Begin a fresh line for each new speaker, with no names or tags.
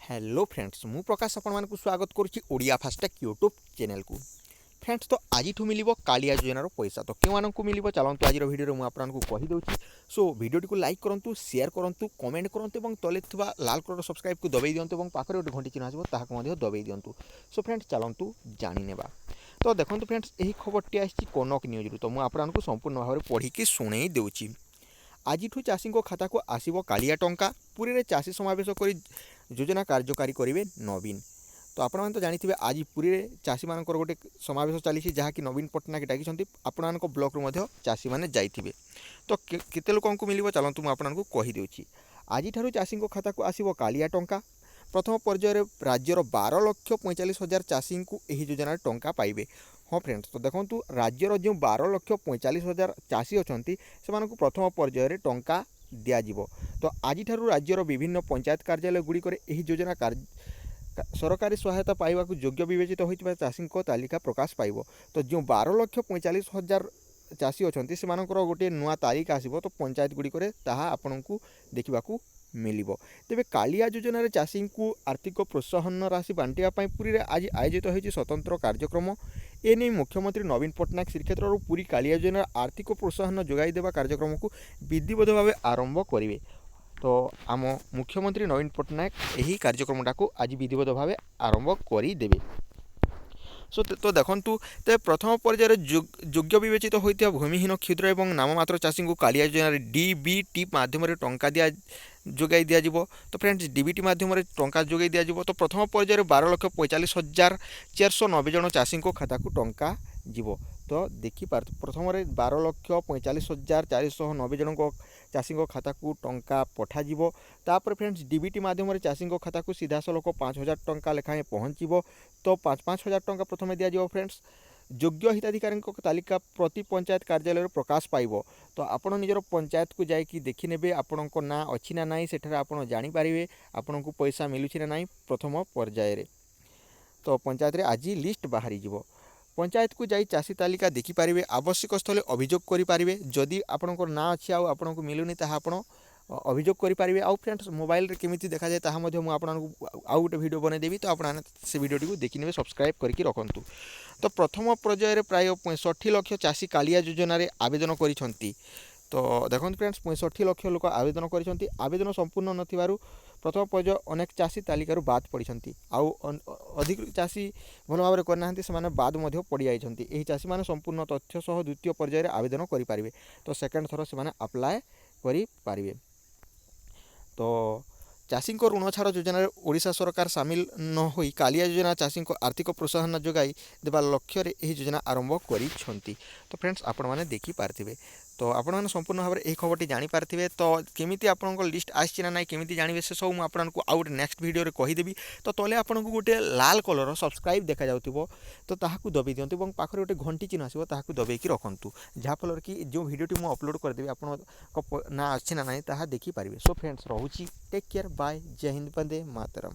Hello friends मु प्रकाश आपण मानक स्वागत करुच्ची ओडिया फास्टैग यूट्यूब चैनल को। फ्रेंड्स तो आज मिल कालिया योजनार पैसा तो क्यों मिल चलतु आज भिडियो मुझे आपको कहीदे। सो भिडियो को लाइक करूँ शेयर करूँ कमेंट करूँ और तले लाल कलर सब्सक्राइब को दबाई दिंतु और पाखे गोटे घंटी चिन्ह आसो दबाई दिंतु। सो फ्रेंड्स चलतु जाणीनेबा। तो देखो फ्रेंड्स यही खबरटी आसी कनक न्यूज तो मुझे संपूर्ण भाव में पढ़ी शुणई दूची। आज चाषी खाता को आसब कालिया टंका पुरी में चाषी समावेश कर योजना कार्यकारी करेंगे नवीन। तो आपण तो जानी आज पुरी में चाषी मान गोटे समावेश चली जहाँकि नवीन पट्टनायक डाकी आपण ब्लॉक रू चाषी मैंने जाइए। तो केते लोक मिल चलतु मुझे कहीदे। आज चाषी खाता को आसब कालिया टंका प्रथम पर्यायर राज्यर 12,45,000 चाषी को यह योजना टंका पाइबे। हाँ फ्रेंड्स तो देखो राज्यर जो 12,45,000 चाषी अच्छा से प्रथम पर्यायर टंका दिज्व। तो आज राज्यर विभिन्न पंचायत कार्यालय गुड़िक योजना सरकारी सहायता पाइबा योग्य विवेचित होता चाषी तालिका प्रकाश पाइब। तो जो 12,45,000 चाषी अच्छा से गोटे नुआ तालिका आसब तो पंचायत गुड़िक आपन को देखा मिल। तेज कालिया योजन चाषी को आर्थिक प्रोत्साहन राशि बांटापी पुरी में आज आयोजित होती स्वतंत्र कार्यक्रम। एने मुख्यमंत्री नवीन पट्टनायक श्रीक्षेत्र पुरी कालिया योजन आर्थिक प्रोत्साहन जोगाई देवा कार्यक्रम को विधिवत भाव आरंभ करेंगे। तो आम मुख्यमंत्री नवीन पट्टनायक यही कार्यक्रमटा को आज विधिवत भाव आरंभ करदे। सो तो देखु तो प्रथम पर्यायर योग्य विवेचित होता भूमिहीन क्षुद्र और नाममात्र चाषी को कालिया योजन डीबीटी माध्यम टंका दिया जोगाई दिज्व। तो फ्रेंड्स डीबीटी माध्यम टंका जोगाई दिज्व। तो प्रथम पर्यायर 12,45,490 जन चाषी खाता को टंका जीव। तो देखिपार प्रथम 12,45,490 जन चाषी खाता को टंका पठाଯିव। तापर फ्रेंड्स डीबीटी माध्यम चाषी खाता को सीधा सलख 5,000 टंका लेखाएं पहुँचब। तो 5,000 टंका प्रथम दिज्व। फ्रेंड्स योग्य हिताधिकारी तालिका प्रति पंचायत कार्यालय प्रकाश पाइब। तो आपण निजर पंचायत को जाकि देखी ने आपण ना अच्छी ना नाई सेठारे आपण जानीपारे आपण को पैसा मिलूँ ना नाई प्रथम पर्यायर। तो पंचायत रे आज लिस्ट बाहरी जीवो। पंचायत को जाई चाषी तालिका देखिपारे आवश्यक स्थले अभियोग करें। जदि आपणकर ना अच्छी आपन को मिलूनी ताहा आपण अभियोग करें। आउ फ्रेंड्स मोबाइल केमी देखा जाए ताहा मध्य आपको आउ गोटे वीडियो बनईदेवी। तो आप से वीडियो को देखने सब्सक्राइब करके रखुँ। तो प्रथम पर्यायर प्राय 65 लाख चाषी कालिया योजन आवेदन करिसेंती। तो देखो फ्रेंड्स 65 लाख लोक आवेदन करिसेंती। आवेदन संपूर्ण नथिबारु प्रथम पर्याय अनेक चाषी तालिकारु बाद पड़ती। आउ अधिक चाषी भल भाव करना से बाद पड़ जाइछंती। एही चाषी माने संपूर्ण तथ्य सह द्वितीय पर्यायर आवेदन करें। तो सेकेंड थर से अप्लाय करें। तो चाषी ऋण छाड़ योजन ओडिशा सरकार सामिल न होई कालिया योजना चाषी आर्थिक प्रोत्साहन जोगाई देवा लक्ष्य यह योजना आरंभ करिसेंती। तो फ्रेंड्स आपण मैंने देखिपारे। तो आपण मैंने संपूर्ण भाव में यह खबर जानीपारे। तो केमी आपंक लिस्ट आसी ना केमी जानवे से सब मुझे आउ गए नेक्स्ट वीडियो कहीदेवी। तो तले आपको गोटे लाल कलर सब्सक्राइब देखा जाउथिबो तो ताहाकू दबाई दियंतु और पाखरे गोटे घंटी चिन्ह आसिबो ताहाकू दबाइकी रखंतु जहाँफल कि जो वीडियोटी मुझे अपलोड करदेवी आपन ना अच्छी ना ना ताहा देखिपारे। सो फ्रेंड्स रहुची टेक केयर बाय जय हिंद वंदे मातरम।